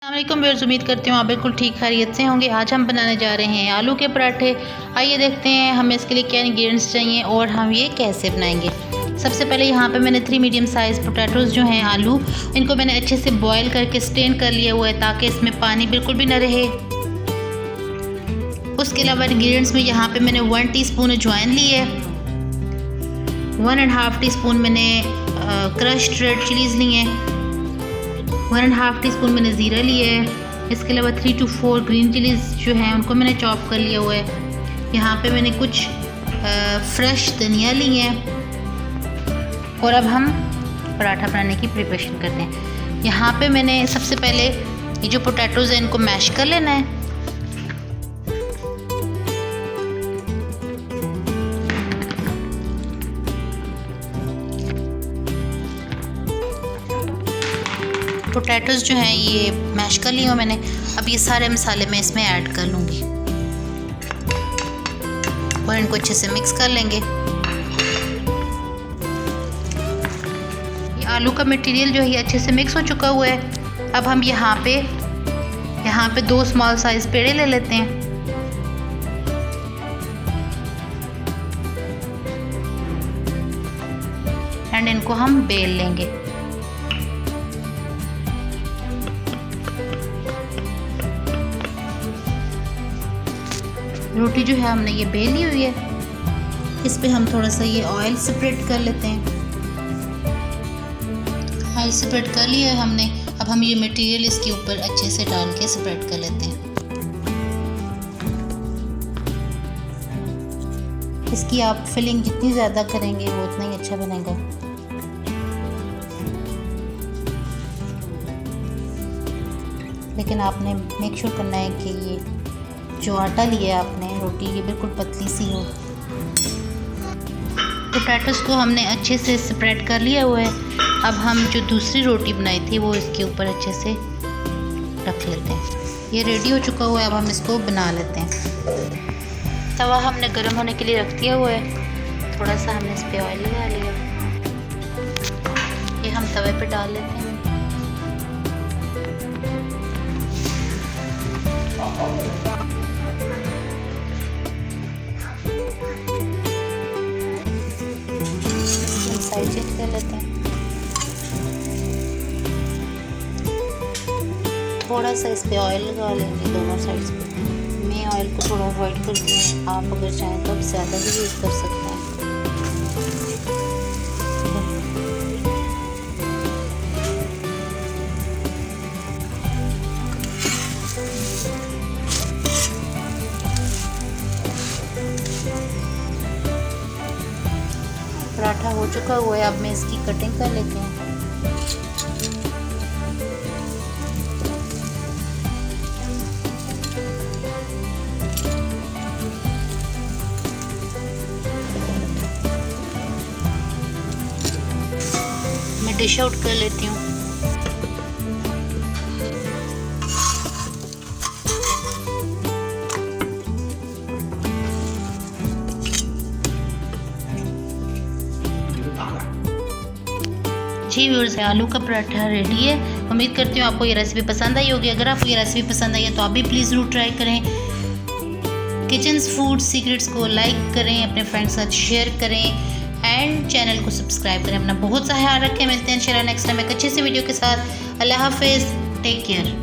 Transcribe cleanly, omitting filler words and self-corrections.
अस्सलामुअलैकुम व्यूअर्स, उम्मीद करती हूँ आप बिल्कुल ठीक खैरियत से होंगे। आज हम बनाने जा रहे हैं आलू के पराठे। आइए देखते हैं हमें इसके लिए क्या इंग्रेडिएंट्स चाहिए और हम ये कैसे बनाएंगे। सबसे पहले यहाँ पे मैंने 3 मीडियम साइज़ पोटैटोज़ जो हैं आलू, इनको मैंने अच्छे से बॉयल करके स्टेन कर लिया हुआ है ताकि इसमें पानी बिल्कुल भी ना रहे। उसके अलावा इंग्रेडिएंट्स में यहाँ पे मैंने 1 टीस्पून अजवाइन ली है, 1.5 टीस्पून मैंने क्रश्ड रेड चिलीज़ ली हैं, 1.5 टीस्पून मैंने ज़ीरा लिया है। इसके अलावा 3 to 4 ग्रीन चिलीज़ जो हैं उनको मैंने चॉप कर लिया हुआ है। यहाँ पे मैंने कुछ फ्रेश धनिया ली है। और अब हम पराठा बनाने की प्रिपरेशन करते हैं। यहाँ पे मैंने सबसे पहले ये जो पोटैटोज़ हैं इनको मैश कर लेना है। पोटैटोज़ जो हैं ये मैश कर लिया मैंने। अब ये सारे मसाले मैं इसमें ऐड कर लूँगी और इनको अच्छे से मिक्स कर लेंगे। ये आलू का मटेरियल जो है ये अच्छे से मिक्स हो चुका हुआ है। अब हम यहाँ पे 2 स्मॉल साइज़ पेड़े ले लेते हैं। एंड इनको हम बेल लेंगे। रोटी जो है हमने ये बेल ली हुई है। इस पे हम थोड़ा सा ये ऑयल स्प्रेड कर लेते हैं। ऑयल स्प्रेड कर लिया है हमने। अब हम ये मटेरियल इसके ऊपर अच्छे से डाल के स्प्रेड कर लेते हैं। इसकी आप फिलिंग जितनी ज़्यादा करेंगे वो उतना ही अच्छा बनेगा। लेकिन आपने मेक श्योर करना है कि ये जो आटा लिया है आपने रोटी ये बिल्कुल पतली सी हो। पोटैटोज़ को हमने अच्छे से स्प्रेड कर लिया हुआ है। अब हम जो दूसरी रोटी बनाई थी वो इसके ऊपर अच्छे से रख लेते हैं। ये रेडी हो चुका हुआ है। अब हम इसको बना लेते हैं। तवा हमने गर्म होने के लिए रख दिया हुआ है। थोड़ा सा हमने इस पर ऑयल लगा लिया। ये हम तवे पे डाल लेते हैं। साइड चेंज कर लेते हैं। थोड़ा सा इस पे ऑयल लगा लेंगे दोनों साइड्स पे। मैं ऑयल को थोड़ा अवॉइड करती हूँ, आप अगर चाहें तो आप ज़्यादा भी यूज़ कर सकते हैं। पराठा हो चुका हुआ है। अब मैं इसकी कटिंग कर लेती हूँ। मैं डिश आउट कर लेती हूँ। जी व्यूअर्स, आलू का पराठा रेडी है। उम्मीद करती हूँ आपको ये रेसिपी पसंद आई होगी। अगर आपको ये रेसिपी पसंद आई है तो आप भी प्लीज़ ज़रूर ट्राई करें। किचन्स फूड सीक्रेट्स को लाइक करें, अपने फ्रेंड्स के साथ शेयर करें एंड चैनल को सब्सक्राइब करें। अपना बहुत सा ख्याल रखें। मिलते हैं इंशाल्लाह नेक्स्ट टाइम एक अच्छे से वीडियो के साथ। अल्लाह हाफिज़, टेक केयर।